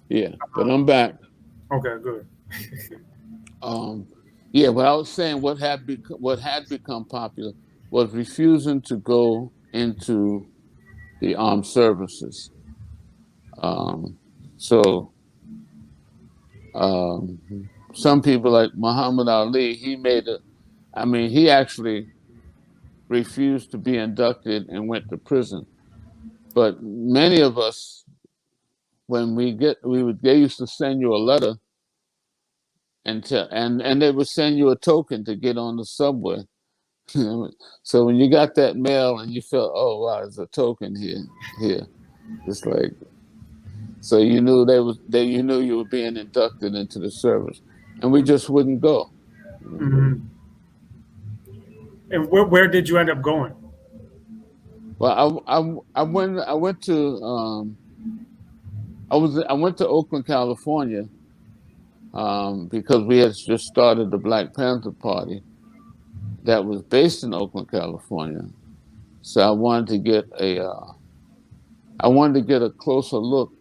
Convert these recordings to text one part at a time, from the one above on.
Yeah, but I'm back. Okay, good. Um, yeah, but I was saying what had become popular was refusing to go into the armed services. Um, so um, some people like Muhammad Ali, he actually refused to be inducted and went to prison. But many of us, when they used to send you a letter and they would send you a token to get on the subway. So when you got that mail and you felt, oh wow, there's a token here. It's like, so you knew you knew you were being inducted into the service, and we just wouldn't go. You know? Hmm. And where did you end up going? Well, I went to I went to Oakland, California, because we had just started the Black Panther Party that was based in Oakland, California. So I wanted to get a closer look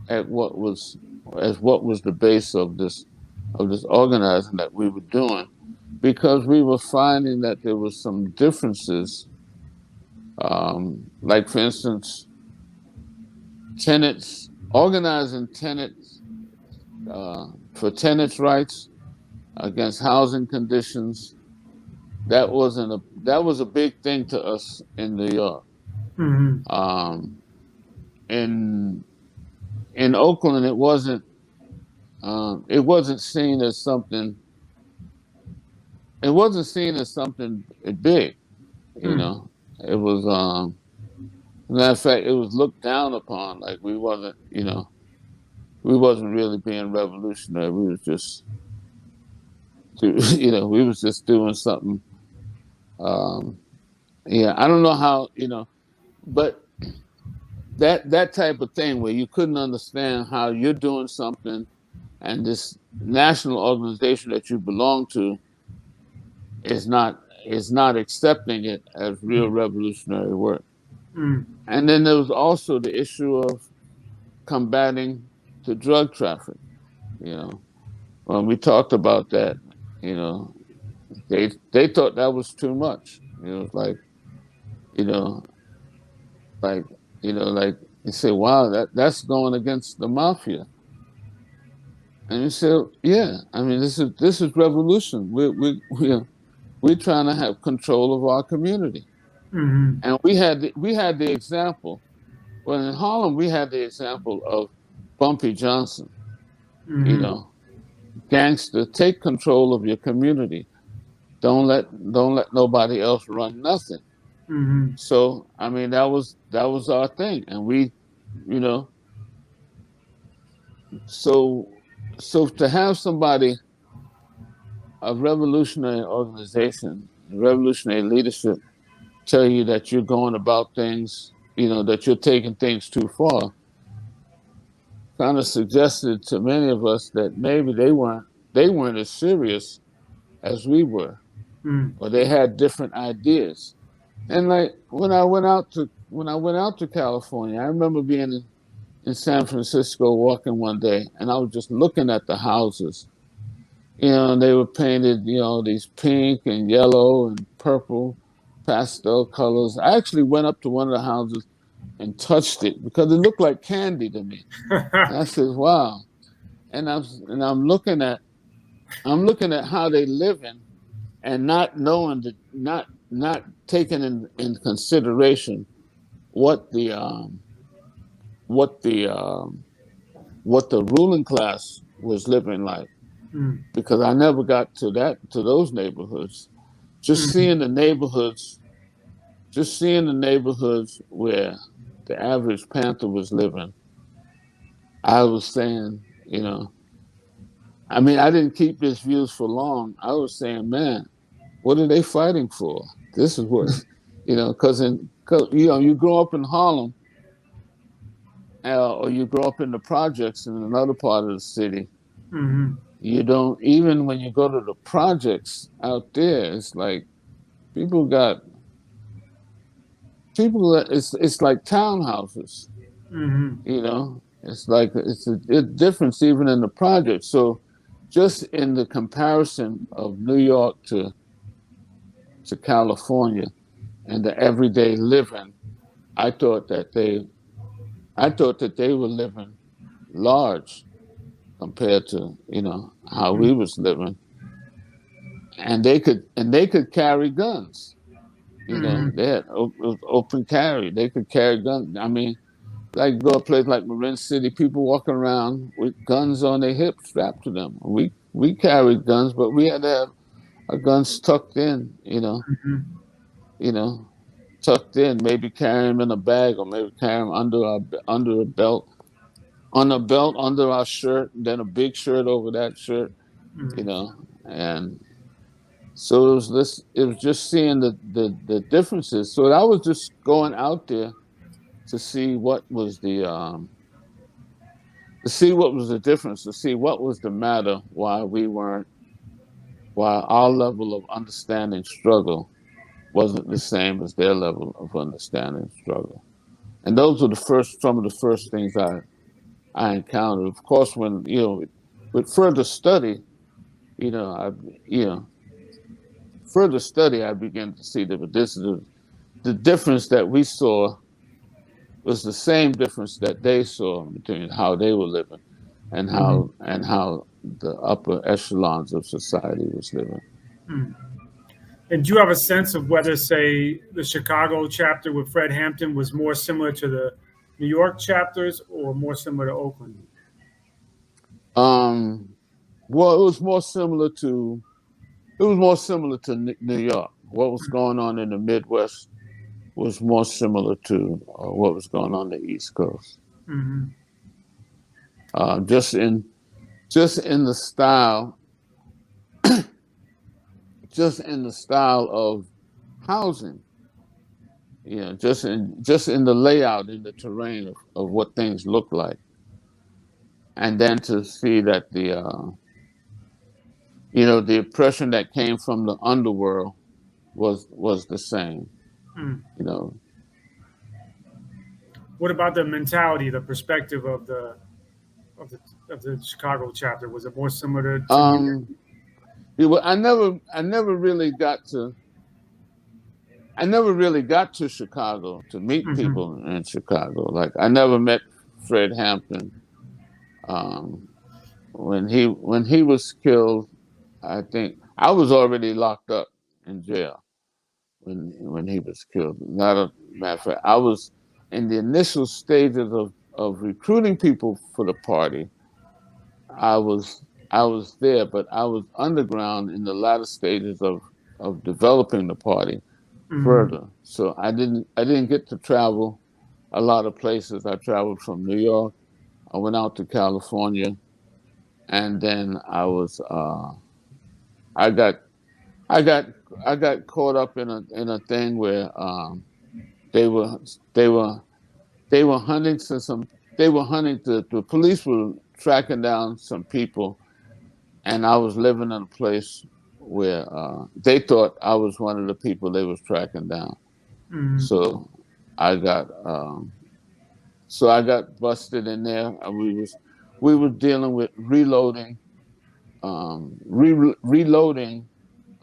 at what was the base of this organizing that we were doing, because we were finding that there was some differences, like for instance, tenants organizing tenants for tenants' rights against housing conditions. That was a big thing to us in New York. Hmm. Um, in in Oakland, it wasn't seen as something. It wasn't seen as something big, you Hmm. know. It was, matter of fact, it was looked down upon. Like we wasn't really being revolutionary. We was just, we was just doing something. Um, yeah, I don't know how, but that type of thing where you couldn't understand how you're doing something and this national organization that you belong to is not accepting it as real revolutionary work. Hmm. And then there was also the issue of combating the drug traffic. You know, when we talked about that, you know, they thought that was too much. Like you know, like like you say, wow, that's going against the mafia. And you say, yeah, I mean, this is revolution. We're trying to have control of our community. Hmm. And we had the example. Well, in Harlem, we had the example of Bumpy Johnson. You Hmm. know, gangster, take control of your community. Don't let nobody else run nothing. Hmm. So I mean, that was our thing, and you know, so so to have somebody, a revolutionary organization, revolutionary leadership, tell you that you're going about things, that you're taking things too far, kind of suggested to many of us that maybe they weren't as serious as we were, Hmm. or they had different ideas. And like when I went out to California, I remember being in San Francisco walking one day, and I was just looking at the houses. And they were painted, these pink and yellow and purple pastel colors. I actually went up to one of the houses and touched it because it looked like candy to me. And I said, "Wow!" And I'm looking at how they living and not knowing that not taking in consideration what the um, what the what the ruling class was living like, Hmm. because I never got to those neighborhoods. Just Hmm. seeing the neighborhoods, just seeing the neighborhoods where the average Panther was living, I was saying, I mean, I didn't keep his views for long. I was saying, man, what are they fighting for? This is what, because you grow up in Harlem, or you grow up in the projects in another part of the city. Hmm. You don't, even when you go to the projects out there, it's like people got it's like townhouses, Hmm. you know. It's like it's a difference even in the project. So just in the comparison of New York to California and the everyday living, I thought that they I thought that they were living large compared to, how we Mm, was living. And they could carry guns. mm, They had open carry. They could carry guns. I mean, like go a place like Marin City, people walking around with guns on their hips strapped to them. We carried guns, but we had to have our guns tucked in, mhm, you know, tucked in, maybe carry them in a bag or maybe carry them under a belt, on a belt under our shirt, then a big shirt over that shirt, you mm. know, and so it was just seeing the differences. So I was just going out there to see what was the difference, to see what was the matter, why our level of understanding struggle wasn't the same as their level of understanding struggle. And those were some of the first things I encountered. Of course, when with further study, you know, I you know, further study, I began to see that this is the difference that we saw was the same difference that they saw between how they were living and Mhm. how the upper echelons of society was living. Mm. And do you have a sense of whether, say, the Chicago chapter with Fred Hampton was more similar to the New York chapters or more similar to Oakland? Um, well, it was more similar to New York. What was going on in the Midwest was more similar to what was going on the East Coast. Mm-hmm. Uh, just in just in the style, just in the style of housing. Just in the layout, in the terrain of what things look like, and then to see that the oppression that came from the underworld was the same. Mm. You know, What about the mentality, the perspective of the of the Chicago chapter? Was it more similar to New York? um, I never really got to Chicago to meet Mm-hmm. people in Chicago. Like I never met Fred Hampton. Um, when he was killed, I think I was already locked up in jail when he was killed. Not a matter of fact, I was in the initial stages of recruiting people for the party. I was I was there, but I was underground in the latter stages of developing the party Mm-hmm. further. So I didn't get to travel a lot of places. I traveled from New York. I went out to California, and then I got I got I got caught up in a thing where they were they were they were hunting some they were hunting the police were tracking down some people, and I was living in a place where they thought I was one of the people they was tracking down. Mm-hmm. So I got um, I got busted in there. And we were dealing with reloading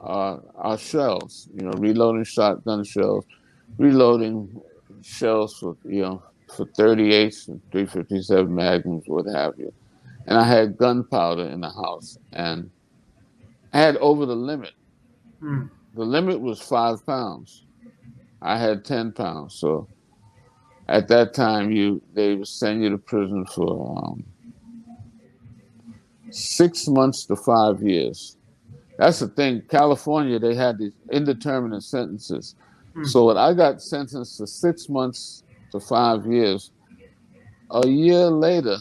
our shells. Reloading shotgun shells, reloading shells for 38s and 357 magnums, what have you. And I had gunpowder in the house, and I had over the limit. Mm. The limit was 5 pounds. I had 10 pounds. So at that time, they would send you to prison for 6 months to 5 years. That's the thing. California, they had these indeterminate sentences. Mm. So when I got sentenced to 6 months to 5 years, a year later,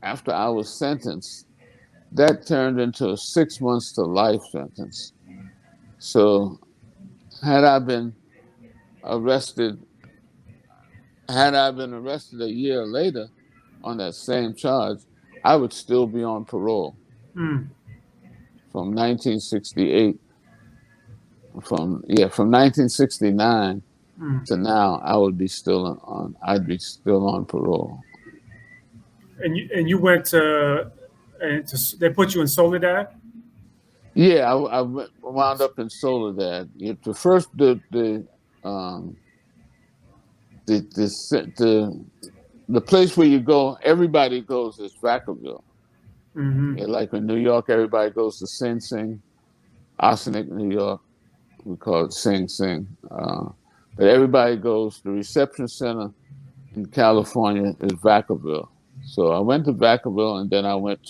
after I was sentenced, that turned into a 6 months to life sentence. So had I been arrested, had I been arrested a year later on that same charge, I would still be on parole Mm. from 1968. From 1969 Mm. to now, I'd be still on parole. And you went they put you in Soledad. Yeah, I wound up in Soledad. The first um the the place where you go, everybody goes is Vacaville. Mm-hmm. Yeah, like in New York, everybody goes to Sing Sing. Arsenic, New York, we call it Sing Sing. But everybody goes. The reception center in California is Vacaville. So I went to Vacaville, and then I went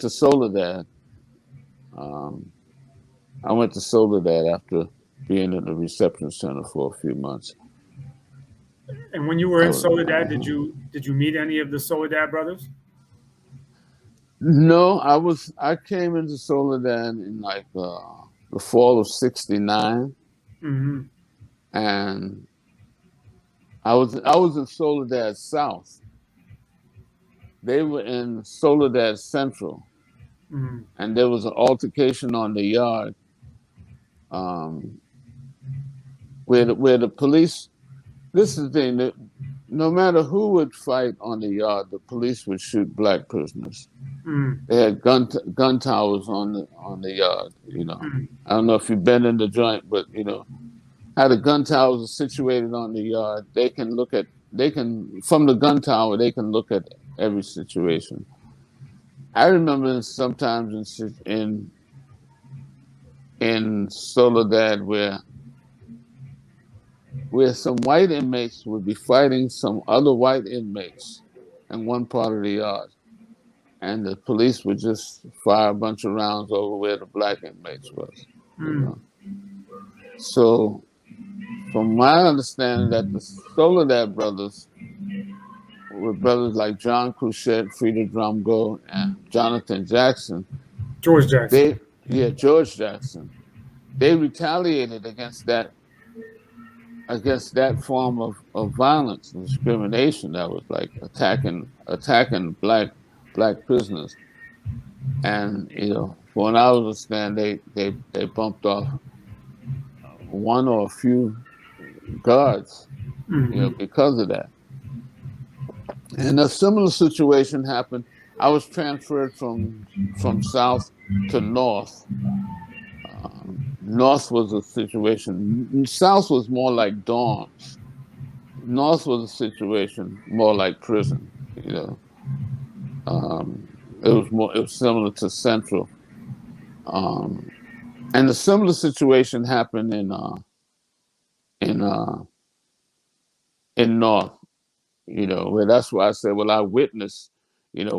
to Soledad. Um, I went to Soledad after being in the reception center for a few months. And when you were I in was, Soledad, did you meet any of the Soledad brothers? no, I came into Soledad in like the fall of '69, Mm-hmm. and I was in Soledad South. They were in Soledad Central, Mm-hmm. and there was an altercation on the yard, um, where the police. This is the thing that no matter who would fight on the yard, the police would shoot black prisoners. Mm-hmm. They had gun towers on the yard. Mm-hmm. I don't know if you've been in the joint, but how the gun towers are situated on the yard. They can from the gun tower they can look at every situation. I remember sometimes in Soledad where some white inmates would be fighting some other white inmates in one part of the yard, and the police would just fire a bunch of rounds over where the black inmates was. You Mm-hmm. know, so from my understanding, that the Soledad brothers were brothers like John Cruchette, Frida Drumgo, and Jonathan Jackson. George Jackson. George Jackson. They retaliated against that form of violence and discrimination that was like attacking black prisoners. And for what I understand, they bumped off one or a few guards, Mm-hmm. because of that. And a similar situation happened. I was transferred from south to north. North was a situation. South was more like dorms. North was a situation more like prison. You know, it was more. It was similar to Central, um, and a similar situation happened in uh, in North. Where that's why I said, well, I witnessed,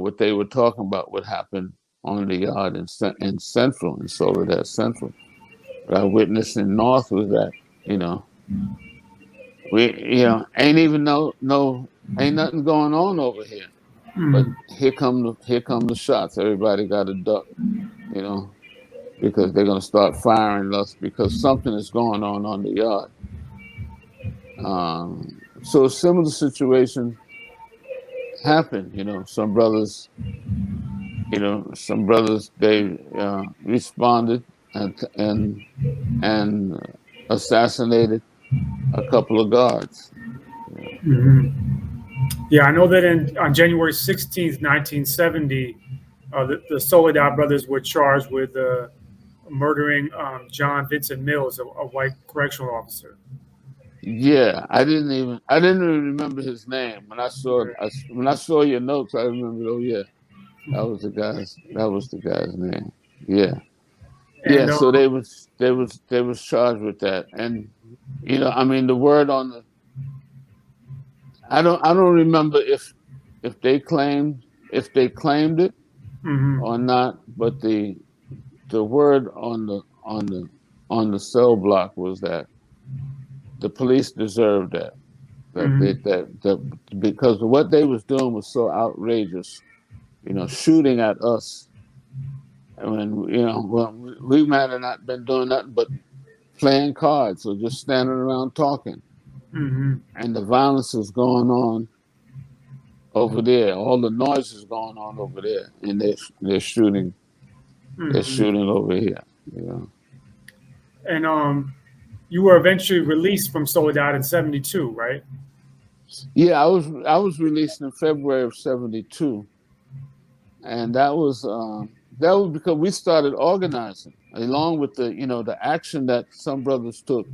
what they were talking about, what happened on the yard in Central, in Soledad Central. What I witnessed in North was that, you know, ain't even ain't nothing going on over here. But Mm-hmm. here come the shots. Everybody got to duck, you know, because they're gonna start firing us because something is going on the yard. So a similar situation happened. Some brothers they responded and assassinated a couple of guards. Mm-hmm. Yeah, I know that on January 16th, 1970, the Soledad brothers were charged with murdering John Vincent Mills, a white correctional officer. Yeah, I didn't even remember his name when I saw your notes. I remembered. Oh yeah, that was the guy's name. Yeah, yeah. And So they was charged with that, and I mean the word on the I don't remember if they claimed it mhm, or not, but the word on the cell block was that the police deserved that. mhm, That because what they was doing was so outrageous, shooting at us. And when we might have not been doing nothing but playing cards or just standing around talking, mhm, and the violence is going on over there. All the noise is going on over there, and they're shooting. They're mhm. shooting over here. You know. And you were eventually released from Soledad in '72, right? Yeah, I was released in February of '72, and that was because we started organizing along with the action that some brothers took.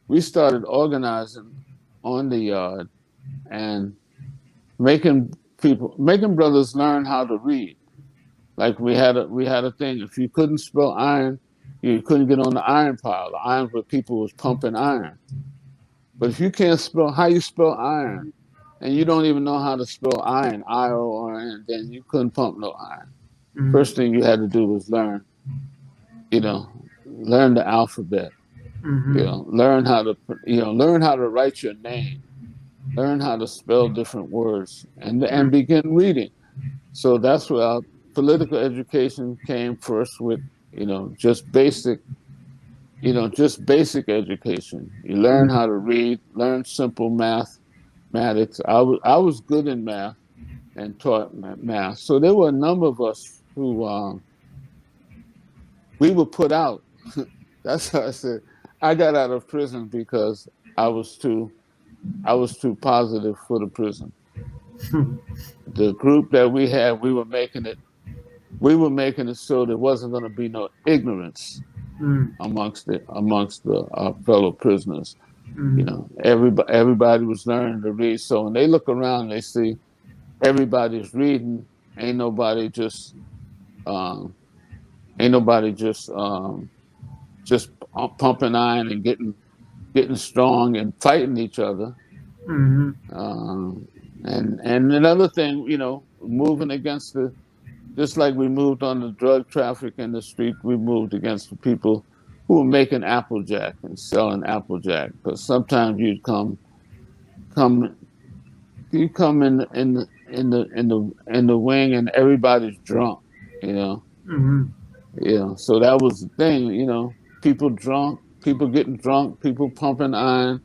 We started organizing on the yard and making brothers learn how to read. Like we had a thing. If you couldn't spell iron, you couldn't get on the iron pile. The iron where people was pumping iron. But if you can't spell how you spell iron, and you don't even know how to spell iron, IORN, then you couldn't pump no iron. Mm-hmm. First thing you had to do was learn the alphabet. Mm-hmm. Learn how to write your name. Learn how to spell different words, and begin reading. So that's where our political education came first with, just basic education. You learn how to read, learn simple mathematics. I was good in math and taught math. So there were a number of us who we were put out. That's how I said I got out of prison because I was too I was too positive for the prison. The group that we had, we were making it so there wasn't going to be no ignorance amongst our fellow prisoners. Everybody was learning to read. So when they look around, they see everybody's reading. Ain't nobody just um, ain't nobody just pumping iron and getting strong and fighting each other. Mm-hmm. And another thing, moving against just like we moved on the drug traffic in the street, we moved against the people who were making Applejack and selling Applejack. Because sometimes come you come in the wing and everybody's drunk, you know. Mm-hmm. So that was the thing, people drunk, people getting drunk, people pumping iron,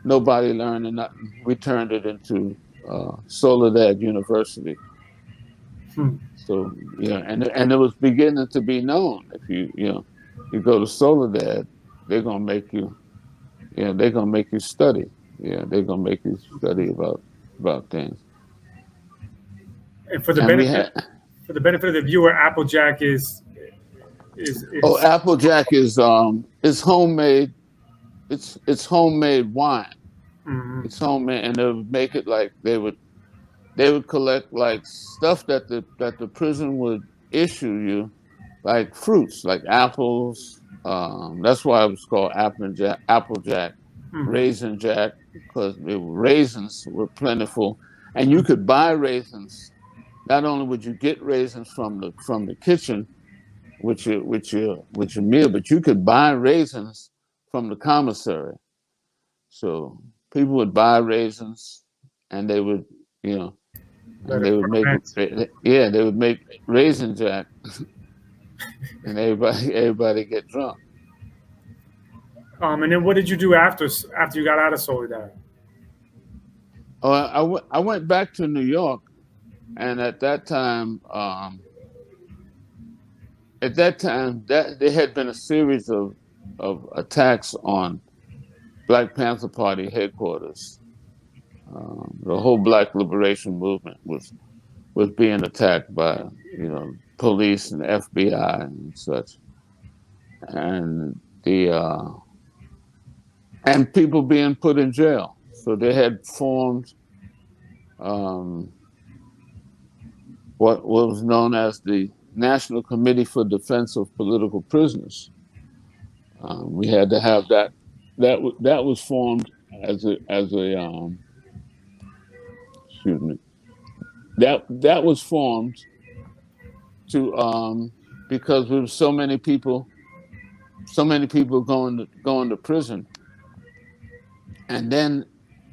nobody learning nothing. We turned it into Soledad University. So and it was beginning to be known. If you go to Soledad, they're gonna make you, they're gonna make you study. They're gonna make you study about things. And for the And we benefit had of the viewer, Applejack is oh, is Applejack is homemade. It's homemade wine. mm-hmm. It's homemade, and they would make it like they would collect like stuff that the prison would issue you, like fruits, like apples. That's why it was called Applejack, Mm-hmm. Raisin Jack, because raisins were plentiful, and you could buy raisins. Not only would you get raisins from the kitchen with your meal, but you could buy raisins from the commissary. So people would buy raisins, and they would, you know, Let and it they would make, ferment. they would make raisin jack, and everybody get drunk. And then what did you do after you got out of Soledad? Oh, I went back to New York, and at that time that there had been a series of attacks on Black Panther Party headquarters. The whole Black liberation movement was being attacked by police and FBI and such, and the and people being put in jail. So they had formed um, what was known as the National Committee for Defense of Political Prisoners. We had to have that. That was formed as a excuse me. That was formed to because there were so many people going to prison, and then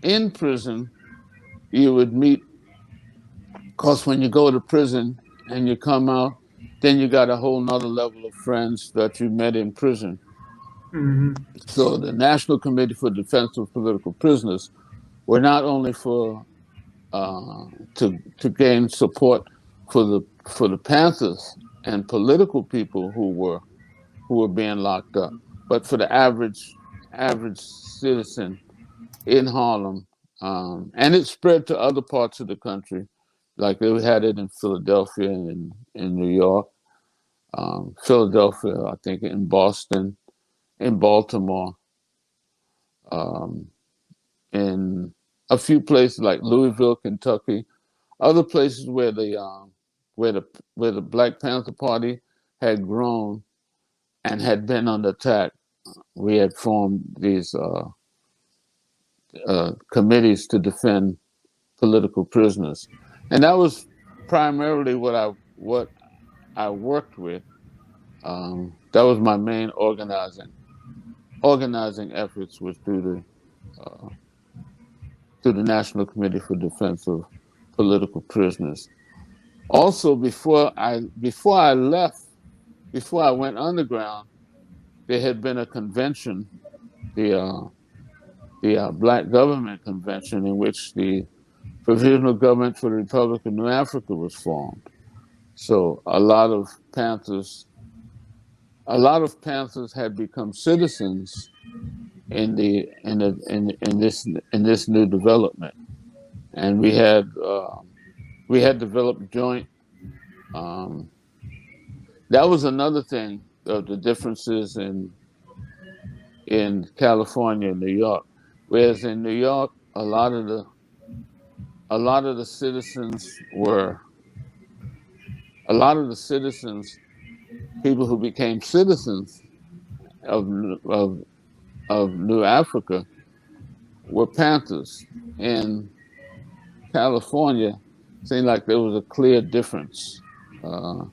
in prison you would meet. Because when you go to prison and you come out, then you got a whole nother level of friends that you met in prison. Mm-hmm. So the National Committee for Defense of Political Prisoners were not only for to gain support for the Panthers and political people who were being locked up, but for the average citizen in Harlem And it spread to other parts of the country. Like they had it in Philadelphia and in New York, Philadelphia, I think in Boston, in Baltimore, um, in a few places like Louisville, Kentucky, other places where the where the Black Panther Party had grown and had been under attack. We had formed these committees to defend political prisoners, and that was primarily what I worked with. That was my main organizing efforts was through the National Committee for Defense of Political Prisoners. Also, before I left, before I went underground, there had been a convention, the Black Government Convention, in which the Provisional Government for the Republic of New Africa was formed. So a lot of Panthers had become citizens in this new development, and we had developed joint. Um, that was another thing of the differences in California and New York. Whereas in New York, a lot of the citizens were a lot of the citizens, people who became citizens of of of New Africa were Panthers. In California, seemed like there was a clear difference. Uh,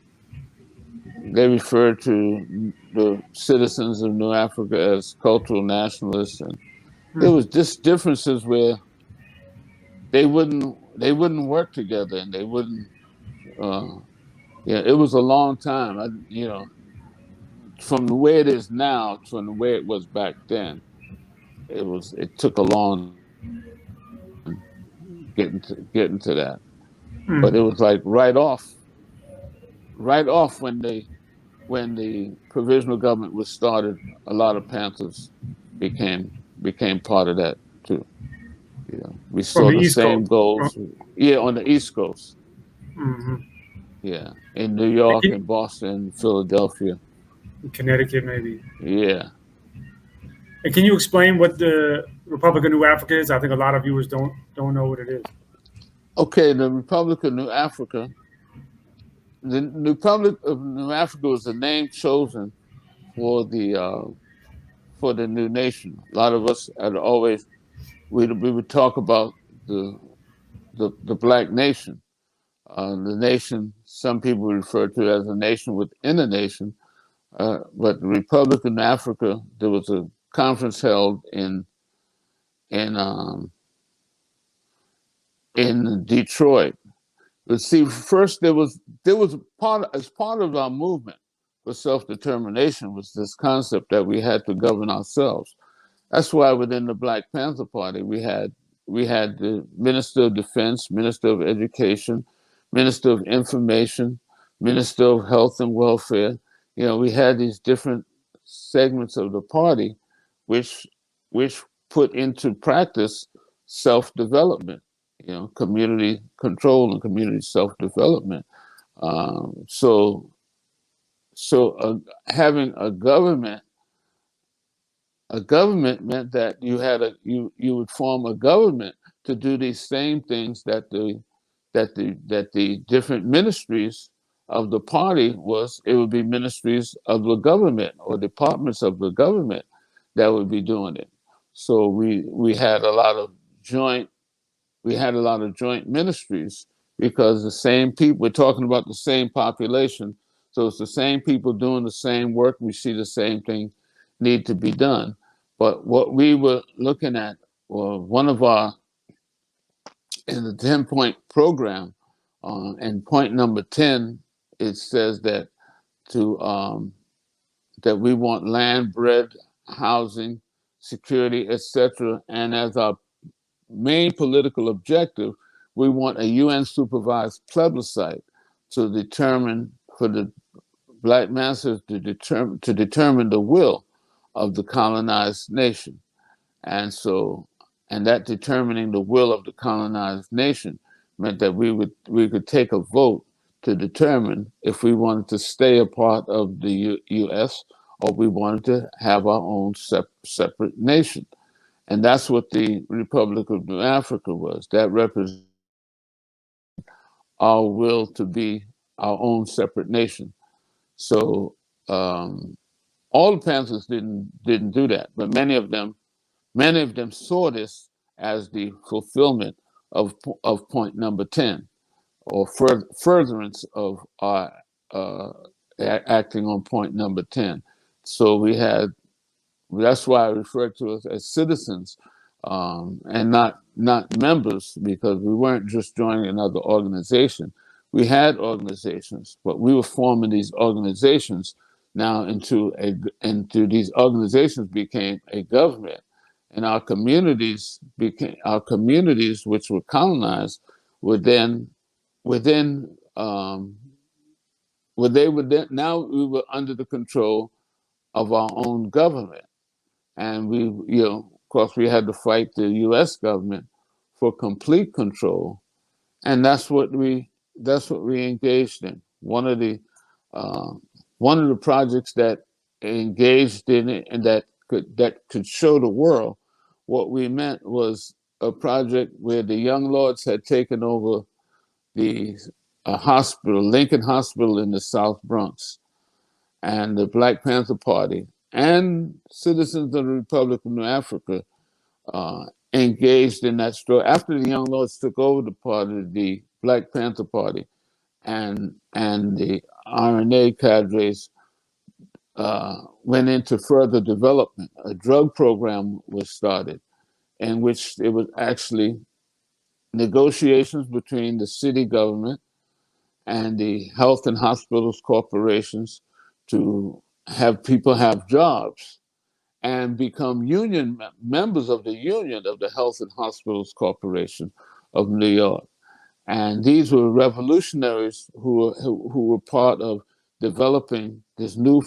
they referred to the citizens of New Africa as cultural nationalists, and there was just differences where they wouldn't work together, and they wouldn't. Uh, yeah, it was a long time. From the way it is now from the way it was back then, it took a long time getting to that. But it was like right off when the provisional government was started, a lot of Panthers became part of that too. We From saw the the East same Coast. goals. Yeah, on the East Coast. Mm-hmm. Yeah, in New York and Boston, Philadelphia. Connecticut, maybe. Yeah. And can you explain what the Republic of New Africa is? I think a lot of viewers don't know what it is. Okay, the Republic of New Africa. The Republic of New Africa was the name chosen for the new nation. A lot of us had always we would talk about the the black nation. The nation some people refer to as a nation within a nation, but the Republic of Africa. There was a conference held in um, in Detroit. But see, first there was as part of our movement for self determination was this concept that we had to govern ourselves. That's why within the Black Panther Party we had the Minister of Defense, Minister of Education, Minister of Information, Minister of Health and Welfare. We had these different segments of the party, which which put into practice self development. Community control and community self development. Um, so so having a government meant that you would form a government to do these same things that the different ministries of the party was. It would be ministries of the government or departments of the government that would be doing it. So we had a lot of joint ministries because the same people, we're talking about the same population, so it's the same people doing the same work. We see the same thing need to be done. But what we were looking at, well, one of our, in the 10-point program, and point number 10, it says to that we want land, bread, housing, security, etc. And as our main political objective, we want a UN supervised plebiscite to determine for the black masses to determine the will of the colonized nation. And so and that determining the will of the colonized nation meant that we could take a vote to determine if we wanted to stay a part of the U.S. or we wanted to have our own separate nation. And that's what the Republic of New Africa was. That represented our will to be our own separate nation. So all the Panthers didn't do that, but many of them saw this as the fulfillment of point number 10, or furtherance of our acting on point number 10. So that's why I refer to us as citizens, and not members, because we weren't just joining another organization. We had organizations, but we were forming these organizations now into these organizations became a government, and our communities which were colonized were then within where they were then, now we were under the control of our own government. And we, of course, we had to fight the U.S. government for complete control, and that's what we engaged in. Uh, one of the projects that engaged in it and that could show the world what we meant was a project where the Young Lords had taken over the hospital, Lincoln Hospital in the South Bronx, and the Black Panther Party and citizens of the Republic of New Africa uh, engaged in that story. After the Young Lords took over the party, the Black Panther Party and the RNA cadres went into further development. A drug program was started in which it was actually negotiations between the city government and the health and hospitals corporations to have people have jobs and become members of the union of the Health and Hospitals Corporation of New York. And these were revolutionaries who were part of developing this of new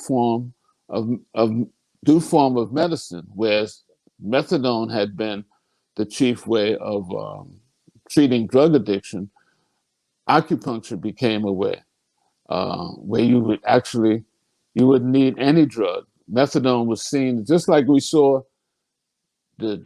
form of medicine, whereas methadone had been the chief way of treating drug addiction. Acupuncture became a way where you wouldn't need any drug. Methadone was seen just like we saw the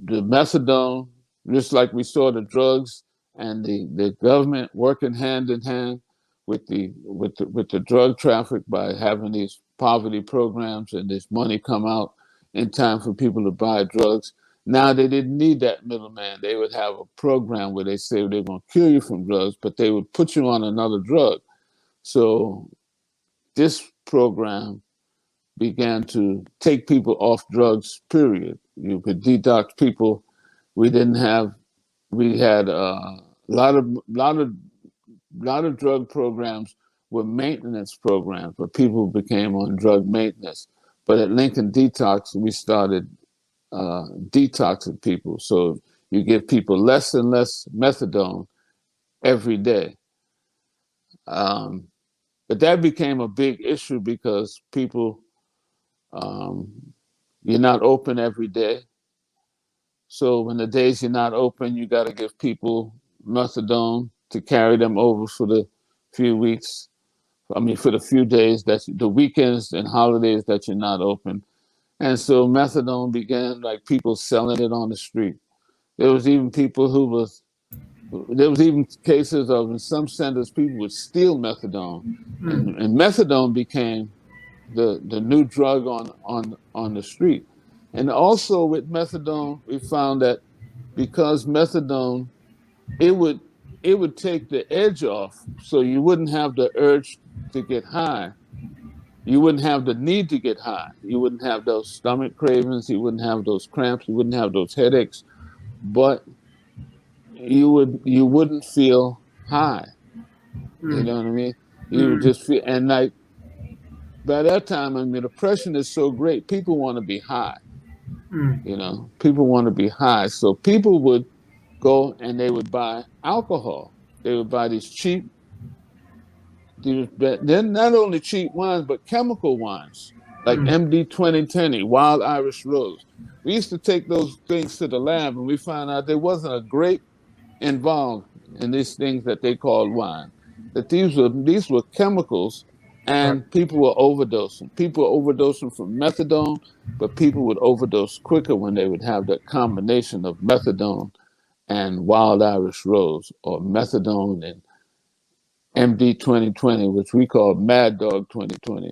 methadone, just like we saw the drugs and the government working hand in hand with the drug traffic by having these poverty programs and this money come out in time for people to buy drugs. Now they didn't need that middleman. They would have a program where they say they're going to cure you from drugs, but they would put you on another drug. So this program began to take people off drugs, period. You could detox people. We didn't have, we had a lot of drug programs were maintenance programs, but people became on drug maintenance. But at Lincoln Detox, we started detoxing people. So you give people less and less methadone every day. But that became a big issue because people, um, you're not open every day. So when the days you're not open, you got to give people methadone to carry them over for the few weeks. I mean, for the few days the weekends and holidays that you're not open. And so methadone began, like people selling it on the street. There was even there was even cases of, in some centers, people would steal methadone, and methadone became the new drug on the street. And also with methadone, we found that because methadone, it would it would take the edge off, so you wouldn't have the urge to get high. You wouldn't have the need to get high. You wouldn't have those stomach cravings. You wouldn't have those cramps. You wouldn't have those headaches. But you wouldn't feel high. You know what I mean? You would just feel, and like by that time, I mean, the depression is so great. People want to be high. People want to be high. So people would go and they would buy alcohol. They would buy then not only cheap wines, but chemical wines like MD 2010, Wild Irish Rose. We used to take those things to the lab, and we found out there wasn't a grape involved in these things that they called wine. That these were chemicals, Right. and people were overdosing. People were overdosing from methadone, but people would overdose quicker when they would have that combination of methadone and wild Irish rose, or methadone and MD 2020, which we call Mad Dog 2020.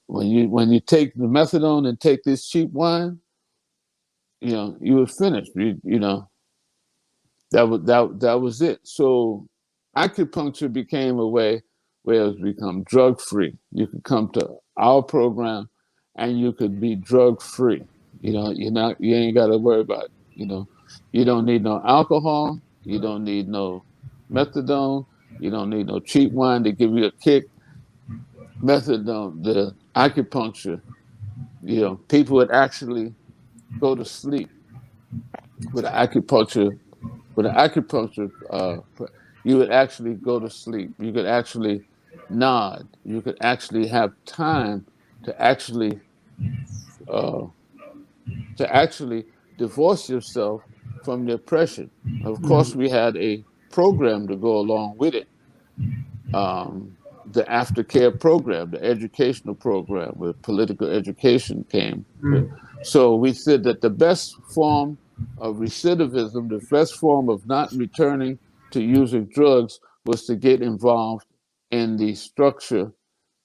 When you take the methadone and take this cheap wine, you were finished. That was it. So acupuncture became a way where it's become drug free. You could come to our program and you could be drug free. You ain't got to worry about it. You don't need no alcohol. You don't need no methadone. You don't need no cheap wine to give you a kick. Methadone, the acupuncture, people would actually go to sleep with acupuncture. With an acupuncture, you would actually go to sleep. You could actually nod. You could actually have time to actually uh, divorce yourself from depression. Of course, we had a program to go along with it. The aftercare program, the educational program, where political education came with. So we said that the best form of recidivism, the best form of not returning to using drugs, was to get involved in the structure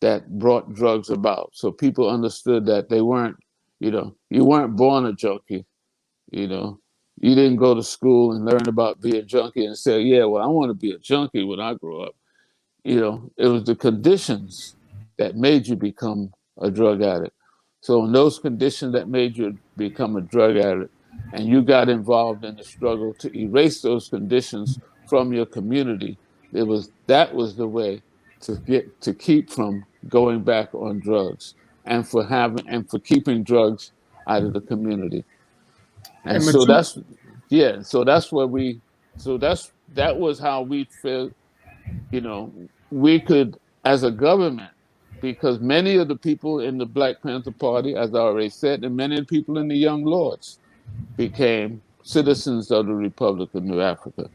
that brought drugs about. So people understood that they weren't, you weren't born a junkie, you know. You didn't go to school and learn about being a junkie and say, yeah, well, I want to be a junkie when I grow up. It was the conditions that made you become a drug addict. So in those conditions that made you become a drug addict, and you got involved in the struggle to erase those conditions from your community, that was the way to keep from going back on drugs, and for keeping drugs out of the community. And And so Matu- that's yeah, so that's what we so that was how we felt, we could, as a government, because many of the people in the Black Panther Party, as I already said, and many of the people in the Young Lords became citizens of the Republic of New Africa.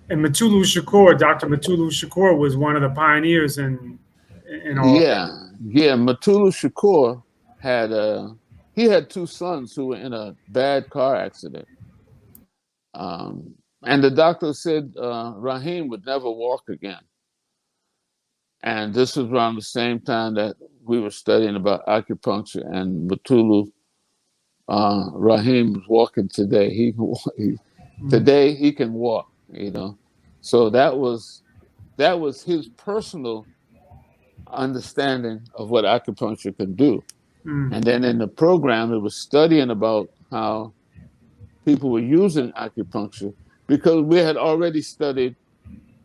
and Matulu Shakur, Dr. Matulu Shakur was one of the pioneers in all of that. Yeah. Matulu Shakur he had two sons who were in a bad car accident. And the doctor said Raheem would never walk again. And this was around the same time that we were studying about acupuncture, and Matulu Raheem was walking today. Today he can walk. So that was his personal understanding of what acupuncture can do. And then in the program, it was studying about how people were using acupuncture, because we had already studied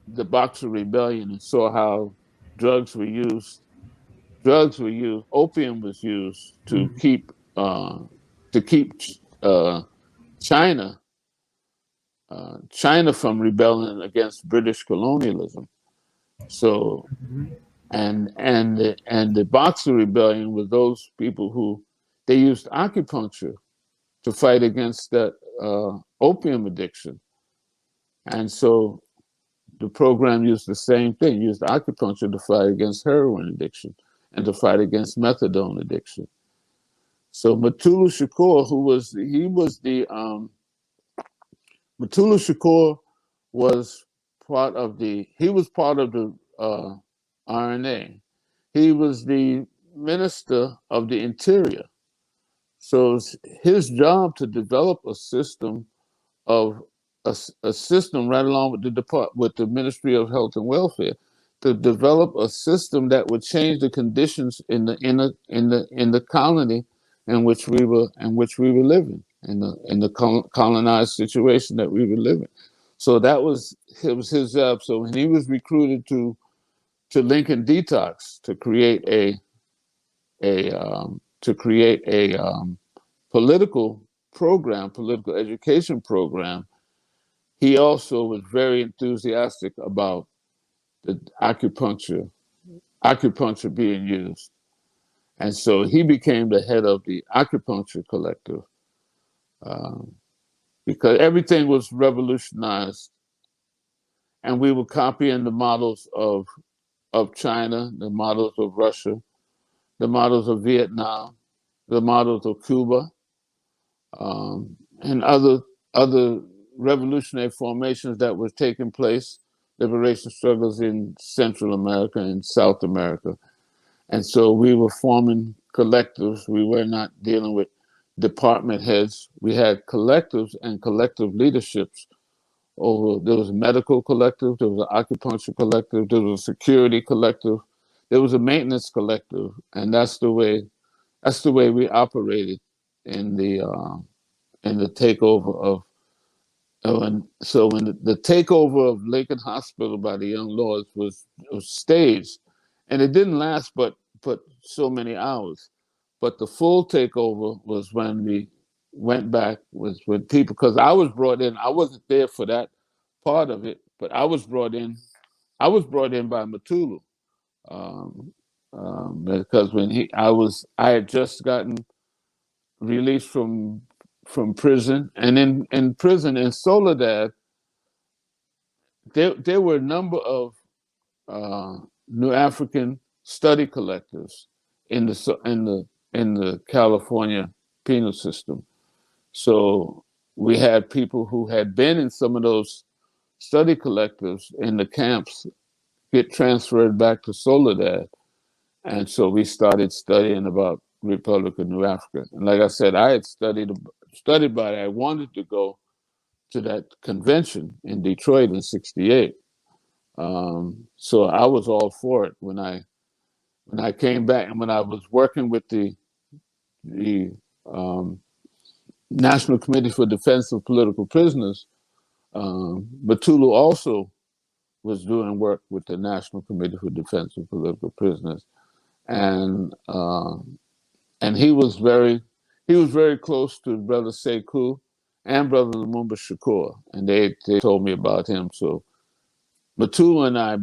the Boxer Rebellion and saw how drugs were used opium was used to keep uh, China China from rebelling against British colonialism. So and the Boxer Rebellion was those people who they used acupuncture to fight against that opium addiction. And so the program used the same thing, used acupuncture to fight against heroin addiction and to fight against methadone addiction. So Matulu Shakur was part of the RNA. He was the minister of the interior. So it's his job to develop of a system right along with the Ministry of Health and Welfare, to develop a system that would change the conditions in the colony in which we were living, in the colonized situation that we were living. So it was his job. So when he was recruited to Lincoln Detox to create a political political education program, he also was very enthusiastic about the acupuncture being used. And so he became the head of the acupuncture collective, um, because everything was revolutionized, and we were copying the models of China, the models of Russia, the models of Vietnam, the models of Cuba, and other revolutionary formations that were taking place, liberation struggles in Central America and South America. And so we were forming collectives. We were not dealing with department heads. We had collectives and collective leaderships over. There was a medical collective, there was an acupuncture collective, there was a security collective, there was a maintenance collective, and that's the way we operated in the takeover of. And so when the takeover of Lincoln Hospital by the Young Lords was staged, and it didn't last but so many hours. But the full takeover was when we went back, was when people, because I was brought in. I wasn't there for that part of it, but I was brought in. I was brought in by Matulu, um, because I had just gotten released from prison, and in prison in Soledad, there were a number of New African study collectives in the California penal system. So we had people who had been in some of those study collectives in the camps get transferred back to Soledad, and so we started studying about Republic of New Africa. And like I said, I had studied about it. I wanted to go to that convention in Detroit in '68. So I was all for it when I came back, and when I was working with the um, National Committee for Defense of Political Prisoners. Batulu also was doing work with the National Committee for Defense of Political Prisoners, and he was very close to Brother Sekou and Brother Lumumba Shakur, and they told me about him. So Matula and I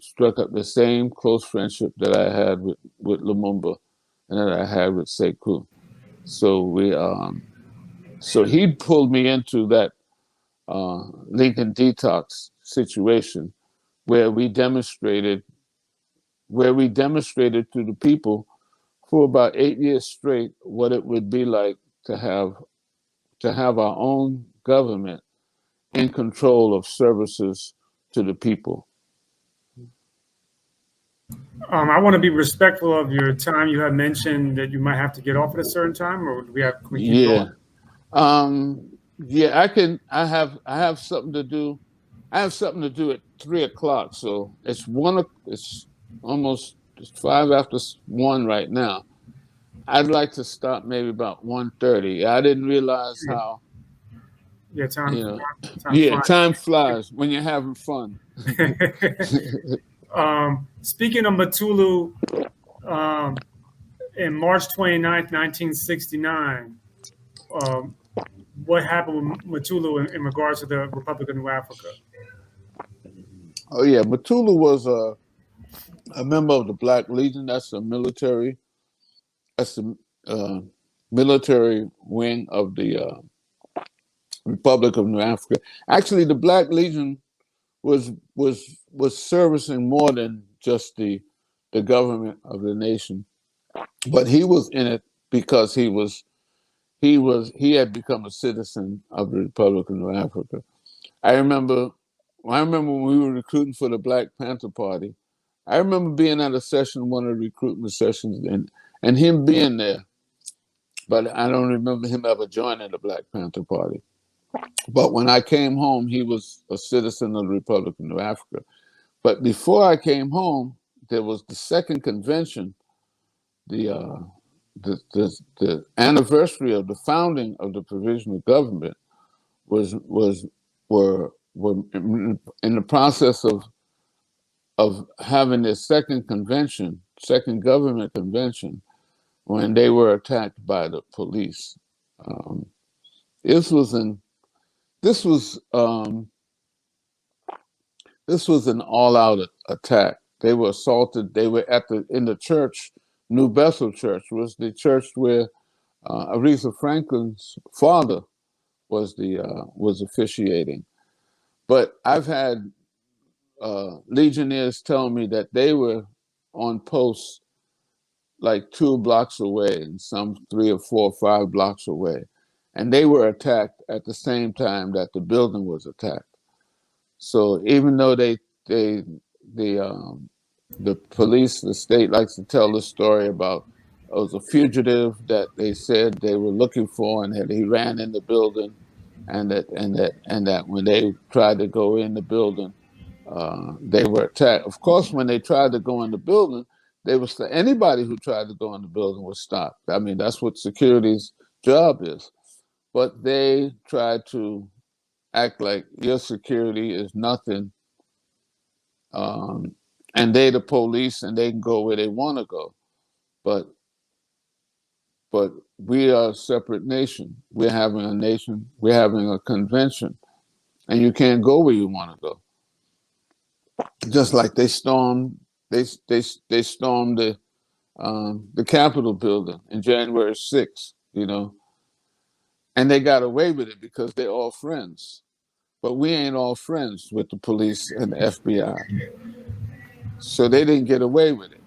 struck up the same close friendship that I had with Lumumba and that I had with Sekou. So he pulled me into that Lincoln detox situation where we demonstrated to the people for about 8 years straight what it would be like to have our own government in control of services to the people. I want to be respectful of your time. You have mentioned that you might have to get off at a certain time, or can we keep Yeah. going? Yeah, I can. I have something to do. I have something to do at 3 o'clock. So it's almost 5 after 1 right now. I'd like to stop maybe about 1:30. I didn't realize Yeah, how, yeah, you know, time yeah, flies. time flies when you're having fun. Speaking of Matulu, um, in March 29th, 1969, um, what happened with Matulu in regards to the Republic of New Africa? Oh yeah, Matulu was a member of the Black Legion. That's the military wing of the Republic of New Africa. Actually, the Black Legion was servicing more than just the government of the nation, but he was in it because he had become a citizen of the Republic of New Africa. I remember when we were recruiting for the Black Panther Party. I remember being at a session, one of the recruitment sessions, and him being there, but I don't remember him ever joining the Black Panther Party. But when I came home, he was a citizen of the Republic of New Africa. But before I came home, there was the second convention, the the anniversary of the founding of the provisional government was were in the process of having their second government convention, when they were attacked by the police. Um, this was an this was this was an all-out attack. They were assaulted. They were in the church. New Bethel Church, was the church where Aretha Franklin's father was officiating. But I've had Legionnaires tell me that they were on post like 2 blocks away, and some 3 or 4 or 5 blocks away, and they were attacked at the same time that the building was attacked. So even though they the the police, the state likes to tell the story about it was a fugitive that they said they were looking for, and that he ran in the building, and that when they tried to go in the building, they were attacked. Of course, when they tried to go in the building, anybody who tried to go in the building was stopped. I mean, that's what security's job is. But they tried to act like your security is nothing, and they the police, and they can go where they want to go. But but we are a separate nation. We're having a nation. We're having a convention, and you can't go where you want to go. Just like they stormed the Capitol building in January 6th, and they got away with it because they're all friends. But we ain't all friends with the police and the FBI. So they didn't get away with it.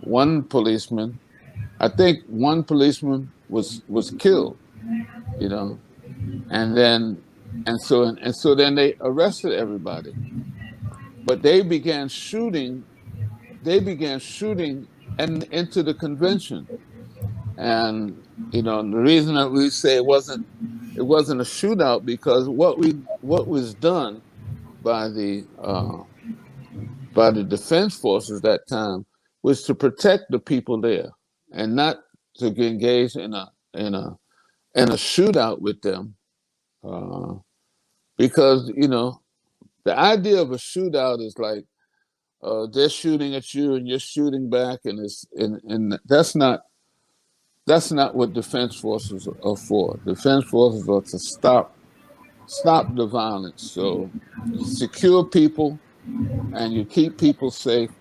One policeman, I think one policeman was killed, and so then they arrested everybody. But they began shooting and into the convention. And the reason that we say it wasn't a shootout, because what was done by the defense forces that time was to protect the people there, and not to engage in a shootout with them, because the idea of a shootout is like they're shooting at you and you're shooting back, and that's not what defense forces are for. Defense forces are to stop the violence. So you secure people and you keep people safe,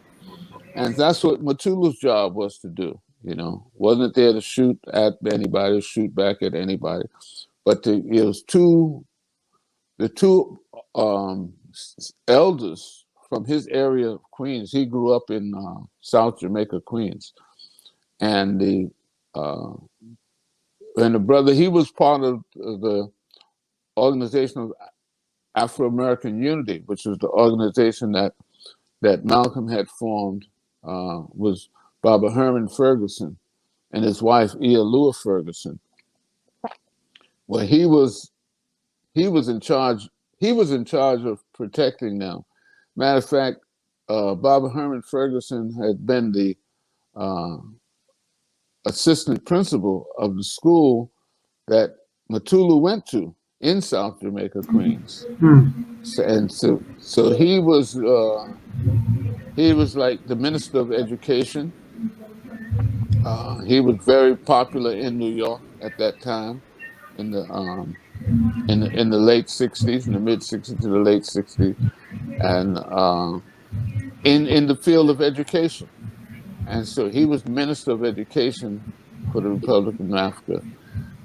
and that's what Matulu's job was to do. Wasn't there to shoot at anybody, shoot back at anybody, but it was the two elders from his area of Queens. He grew up in South Jamaica, Queens, and the brother, he was part of the Organization of Afro-American Unity, which was the organization that Malcolm had formed, was Baba Herman Ferguson and his wife Ialua Ferguson. Well, he was in charge. He was in charge of protecting them. Matter of fact, Baba Herman Ferguson had been the assistant principal of the school that Matulu went to in South Jamaica, Queens. So he was like the minister of education. He was very popular in New York at that time, in the late '60s, in the mid '60s to the late '60s, and in the field of education. And so he was Minister of Education for the Republic of Africa,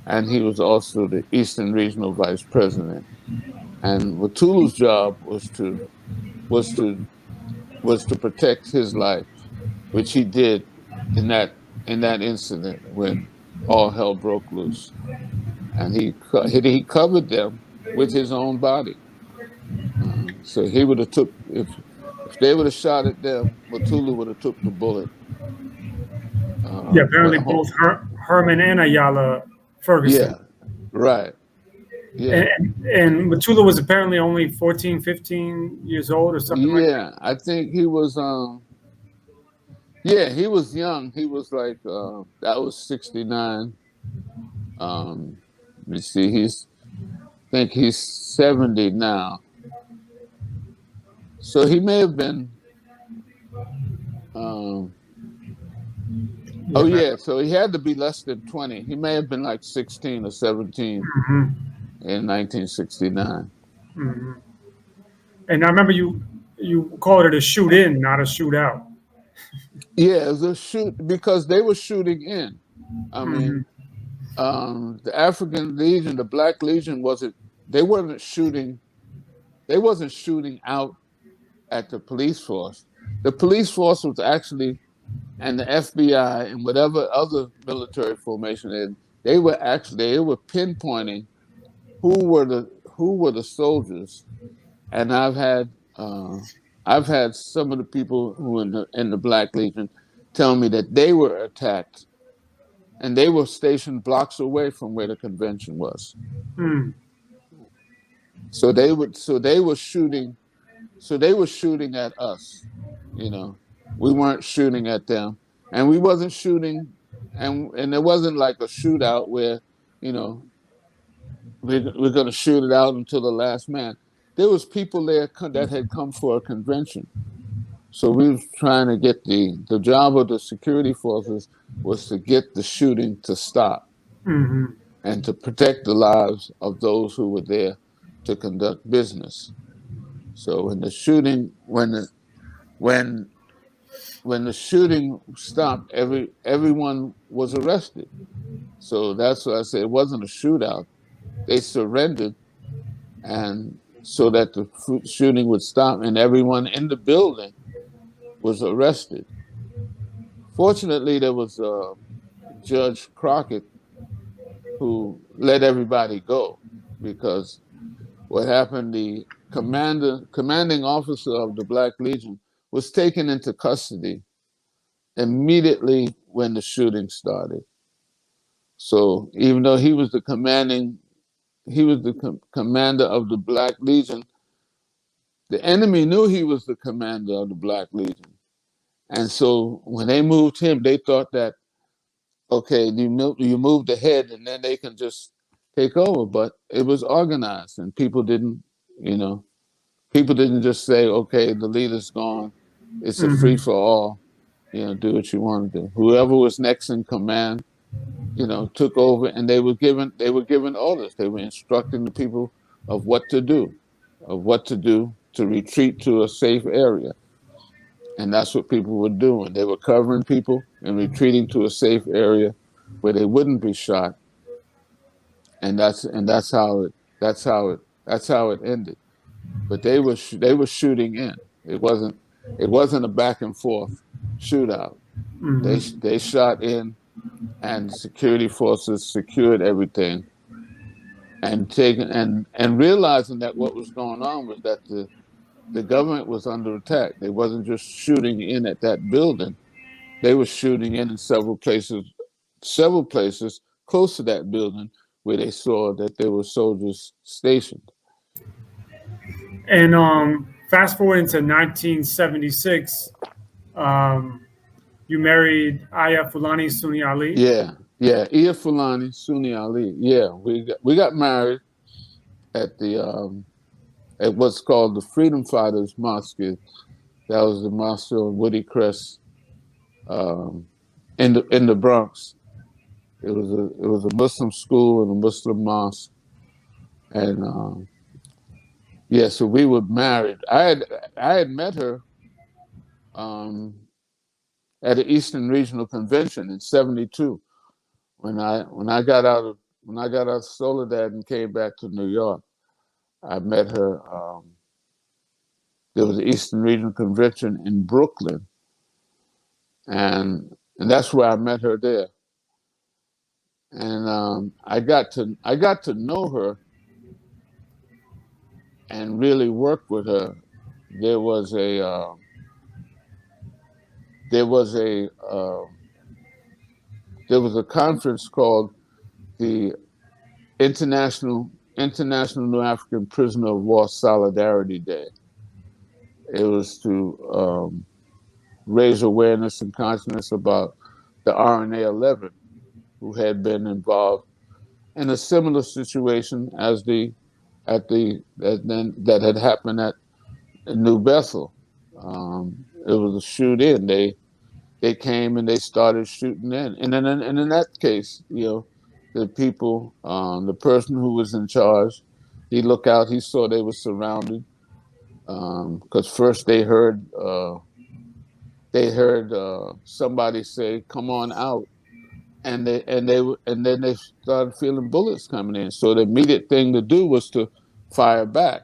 and he was also the Eastern Regional Vice President. And Watulu's job was to protect his life, which he did in that incident when all hell broke loose, and he covered them with his own body. So he would have took if they would have shot at them, Watulu would have took the bullet. Yeah, apparently both Herman and Ayala Ferguson. Yeah, right. Yeah. And Matula was apparently only 14, 15 years old or something like that. Yeah, I think he was he was young. He was like that was 69. Let me see, I think he's 70 now. So he may have been so he had to be less than 20. He may have been like 16 or 17 in 1969. And I remember you called it a shoot in, not a shootout. Yeah, it was a shoot because they were shooting in. I Hmm. mean, the African Legion, the Black Legion wasn't. They wasn't shooting. They wasn't shooting out at the police force. The police force was actually, and the FBI and whatever other military formation they were pinpointing who were the soldiers. And I've had some of the people who were in the Black Legion tell me that they were attacked and they were stationed blocks away from where the convention was. Mm. So they were shooting so they were shooting at us, you know. We weren't shooting at them. And we wasn't shooting and it wasn't like a shootout where, you know, we're gonna shoot it out until the last man. There was people there that had come for a convention. So we was trying to get the job of the security forces was to get the shooting to stop Hmm. and to protect the lives of those who were there to conduct business. So when when the shooting stopped, everyone was arrested. So that's what I said. It wasn't a shootout. They surrendered, and so that the shooting would stop, and everyone in the building was arrested. Fortunately, there was Judge Crockett who let everybody go because what happened, commanding officer of the Black Legion was taken into custody immediately when the shooting started. So even though he was the commander of the Black Legion, the enemy knew he was the commander of the Black Legion. And so when they moved him, they thought that, okay, you move the head and then they can just take over. But it was organized and you know, people didn't just say, okay, the leader's gone. It's a free Hmm. for all. You know, do what you want to do. Whoever was next in command, you know, took over and they were given orders. They were instructing the people of what to do, to retreat to a safe area. And that's what people were doing. They were covering people and retreating to a safe area where they wouldn't be shot. And that's how it ended. But they were shooting in. It wasn't it wasn't a back and forth shootout. Hmm. They shot in, and security forces secured everything and taking and realizing that what was going on was that the government was under attack. They wasn't just shooting in at that building. They were shooting in several places close to that building where they saw that there were soldiers stationed. And fast forward into 1976, um, you married Aya Fulani Sunni-Ali. Yeah, yeah. Ia Fulani, Sunni-Ali. Yeah, we got married at the at what's called the Freedom Fighters Mosque. That was the mosque on Woody Crest um, in the Bronx. It was a Muslim school and a Muslim mosque, and yeah, so we were married. I had met her um, at the Eastern Regional Convention in '72 when I got out of Soledad and came back to New York. I met her. There was the Eastern Regional Convention in Brooklyn, and that's where I met her there. And I got to know her and really work with her. There was a there was a there was a conference called the International New African Prisoner of War Solidarity Day. It was to raise awareness and consciousness about the RNA-11 who had been involved in a similar situation as that had happened at New Bethel. It was a shoot in. They came and they started shooting in, and in that case, you know, the people, the person who was in charge, he looked out. He saw they were surrounded because first they heard somebody say, "Come on out," and then they started feeling bullets coming in. So the immediate thing to do was to fire back.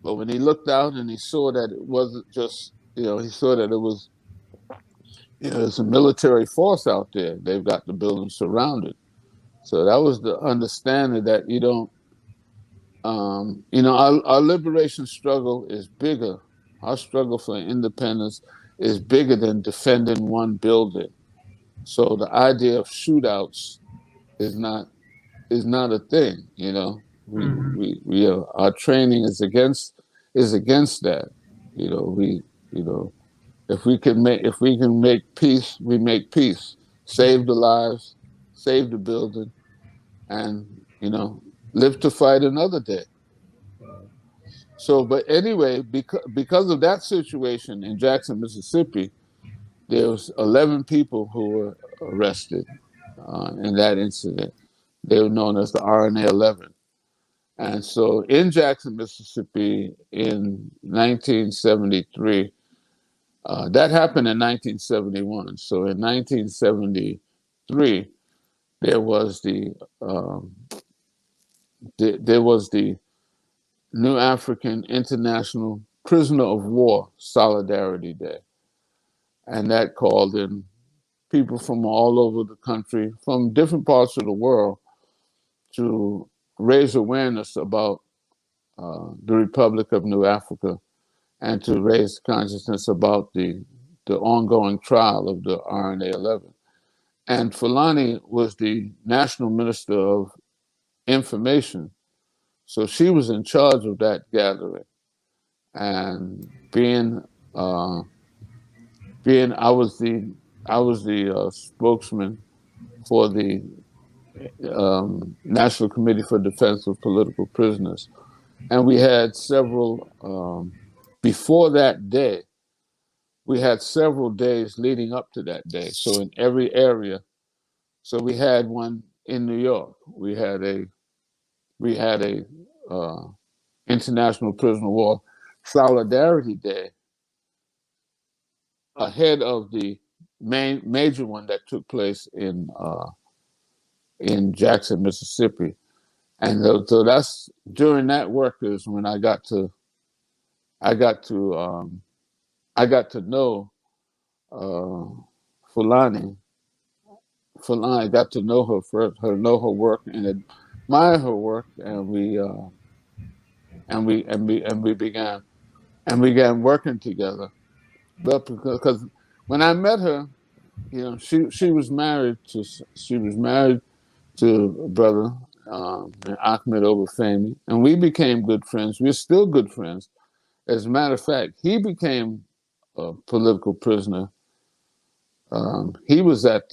But when he looked out and he saw that it wasn't just, he saw that it was, there's a military force out there. They've got the building surrounded. So that was the understanding that you don't, our liberation struggle is bigger. Our struggle for independence is bigger than defending one building. So the idea of shootouts is not a thing. Our training is against that. We you know if we can make peace, we make peace. Save the lives, save the building, and live to fight another day. So, but anyway, because of that situation in Jackson, Mississippi, there was 11 people who were arrested in that incident. They were known as the RNA 11. And so in Jackson, Mississippi in 1973, that happened in 1971. So in 1973, there was um, there was the New African International Prisoner of War Solidarity Day. And that called in people from all over the country, from different parts of the world, to raise awareness about the Republic of New Africa and to raise consciousness about the ongoing trial of the RNA 11. And Fulani was the National Minister of Information. So she was in charge of that gathering. And uh, being I was the spokesman for the National Committee for Defense of Political Prisoners. And we had several, before that day, we had several days leading up to that day. So in every area, so we had one in New York. We had a International Prisoner of War Solidarity Day ahead of the major one that took place in Jackson, Mississippi. And so that's during that work is when I got to I got to know uh, Fulani. Fulani got to know her first, know her work and admire her work, and we began working together. But because when I met her, she was married to a brother Ahmed Obafemi, and we became good friends. We're still good friends. As a matter of fact, he became a political prisoner. He was at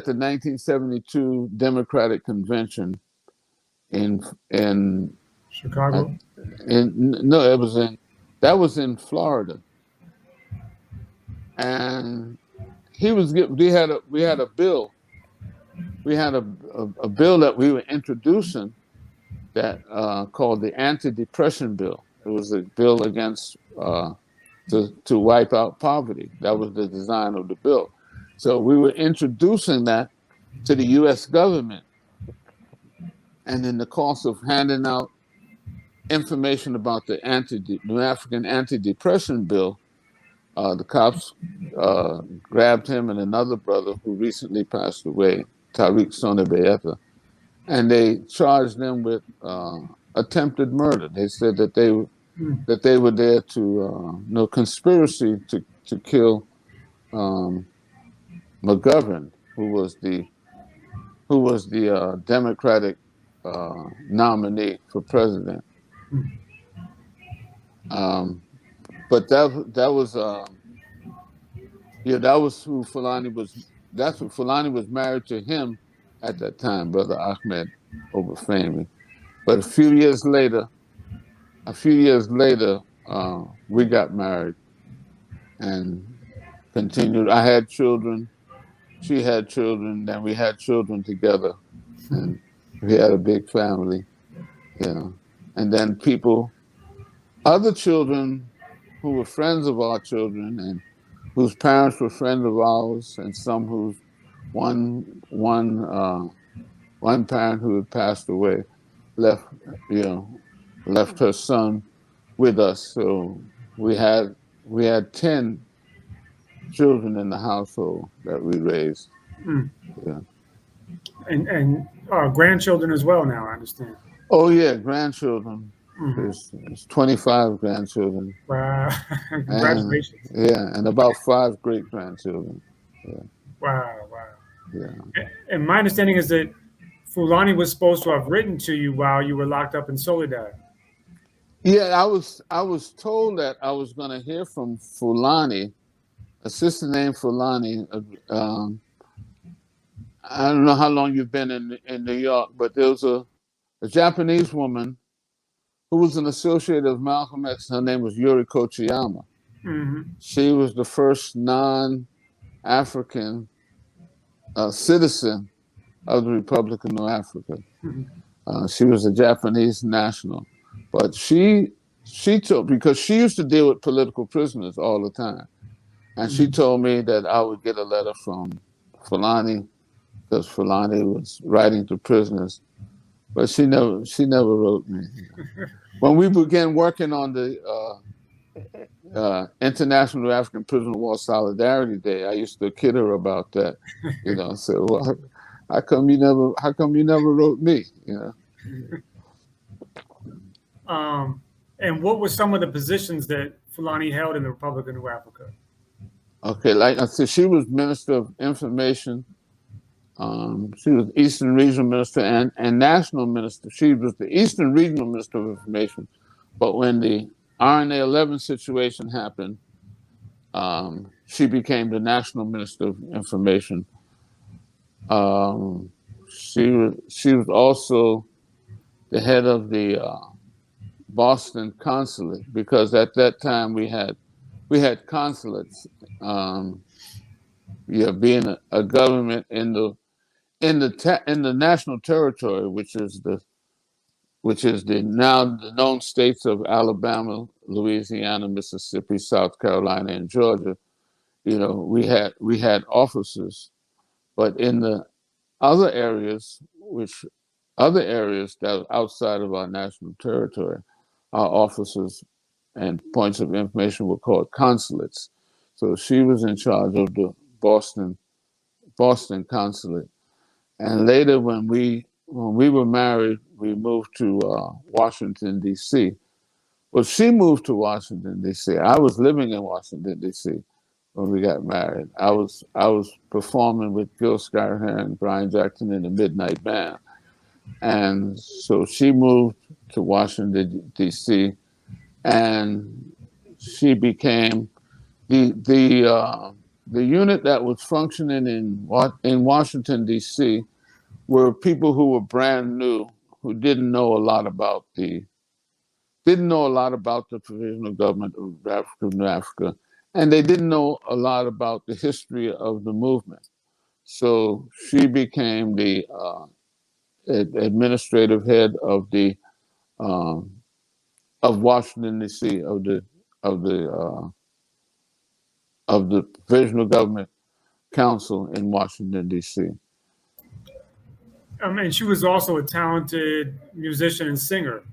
the 1972 Democratic Convention in in Chicago. no, that was in Florida, and we had a bill a bill that we were introducing that called the anti-depression bill. It was a bill against to wipe out poverty. That was the design of the bill. So we were introducing that to the U.S. government, and in the course of handing out information about the New African anti-depression bill, the cops grabbed him and another brother who recently passed away, Tariq Sonibeyeta, and they charged them with attempted murder. They said that they were there to conspiracy to kill um, McGovern, who was the Democratic nominee for president. Um, but that was that was who Fulani was. That's what Fulani was married to him at that time, Brother Ahmed Obafemi. But a few years later, we got married and continued. I had children. She had children. Then we had children together, and we had a big family. And then other children who were friends of our children and whose parents were friends of ours, and some whose one one one parent who had passed away left you know left her son with us. So we had we had 10 children in the household that we raised. Mm. Yeah. And grandchildren as well now, I understand. Oh yeah, grandchildren. Hmm. There's 25 grandchildren, Wow. and Congratulations. yeah, and about 5 great grandchildren. Yeah, Wow, wow. yeah. And my understanding is that Fulani was supposed to have written to you while you were locked up in Soledad. Yeah, I was told that I was going to hear from Fulani, a sister named Fulani. I don't know how long you've been in New York, but there was a Japanese woman who was an associate of Malcolm X. Her name was Yuri Kochiyama. Hmm. She was the first non-African citizen of the Republic of North Africa. Hmm. She was a Japanese national, but she told, because she used to deal with political prisoners all the time, and she Hmm. told me that I would get a letter from Fulani because Fulani was writing to prisoners, but she never wrote me. When we began working on the International African Prisoner of War Solidarity Day, I used to kid her about that. So well, how come you never wrote me? Um, and what were some of the positions that Fulani held in the Republic of New Africa? Okay, like I said, she was Minister of Information. She was Eastern Regional Minister and National Minister. She was the Eastern Regional Minister of Information. But when the RNA-11 situation happened, she became the National Minister of Information. Um, she was also the head of the Boston consulate, because at that time we had consulates. Um, yeah, being a government in the national territory, which is the now the known states of Alabama, Louisiana, Mississippi, South Carolina, and Georgia. We had officers, but in the other areas, which other areas that are outside of our national territory, our officers and points of information were called consulates. So she was in charge of the Boston Boston consulate. And later, when we were married, we moved to Washington D.C. Well, she moved to Washington D.C. I was living in Washington D.C. when we got married. I was performing with Gil Scott-Heron and Brian Jackson in the Midnight Band, and so she moved to Washington D.C. and she became the unit that was functioning in Washington D.C. were people who were brand new, who didn't know a lot about the provisional government of Africa, and they didn't know a lot about the history of the movement. So she became the administrative head um, of Washington D.C. of the uh, of the provisional government council in Washington D.C. And she was also a talented musician and singer.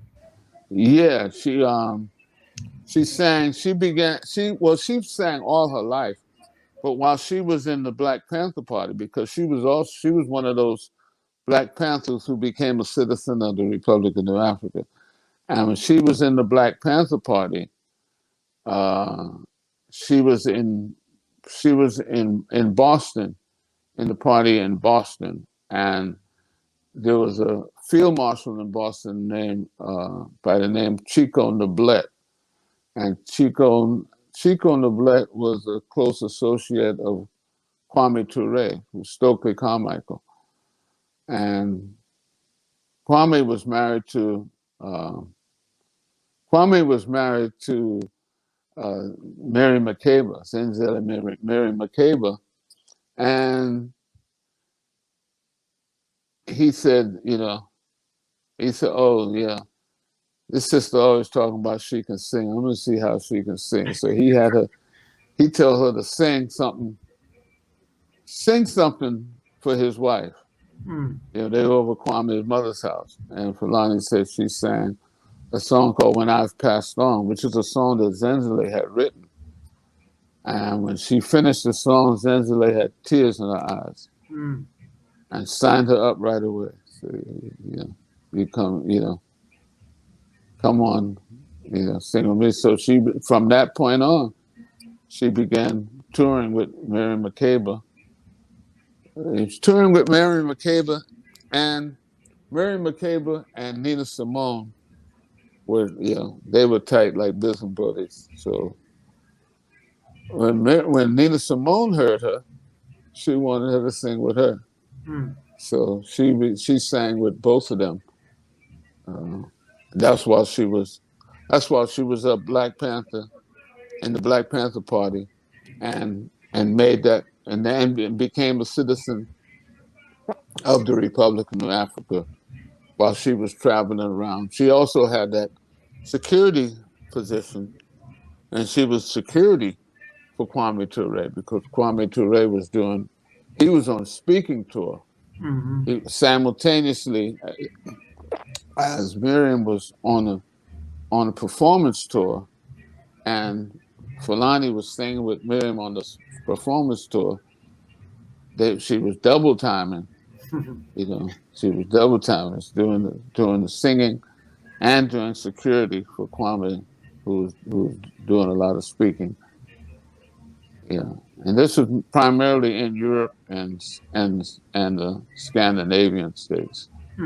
Yeah, she sang. She sang all her life, but while she was in the Black Panther Party, because she was one of those Black Panthers who became a citizen of the Republic of New Africa. And when she was in the Black Panther Party, uh, she was in Boston, in the party in Boston, and there was a field marshal in Boston named by the name Chico Noblet, and Chico Noblet was a close associate of Kwame Ture, who's Stokely Carmichael, and Kwame was married to uh, Kwame was married to Mary McCabe, Zenzele Mary McCabe, and he said, "Oh yeah, this sister always talking about she can sing. I'm gonna see how she can sing. So he had her. He tell her to sing something for his wife. Mm. They were over Kwame's mother's house, and Fulani said she sang a song called "When I've Passed On," which is a song that Zenzele had written. And when she finished the song, Zenzele had tears in her eyes Mm. and signed her up right away. So, you come, come on, sing with me. So she, from that point on, she began touring with Mary McCabe. Touring with Mary McCabe, and Mary McCabe and Nina Simone were, they were tight like bosom buddies. So when Nina Simone heard her, she wanted her to sing with her. Mm. So she sang with both of them. Uh, that's why she was a Black Panther in the Black Panther Party, and made that and then became a citizen of the Republic of Africa while she was traveling around. She also had that security position, and she was security for Kwame Ture because Kwame Ture he was on speaking tour. Mm-hmm. Simultaneously, as Miriam was on a performance tour, and Fulani was singing with Miriam on the performance tour, she was double timing. She was double timing, doing the singing and doing security for Kwame, who was doing a lot of speaking. And this was primarily in Europe and the Scandinavian states.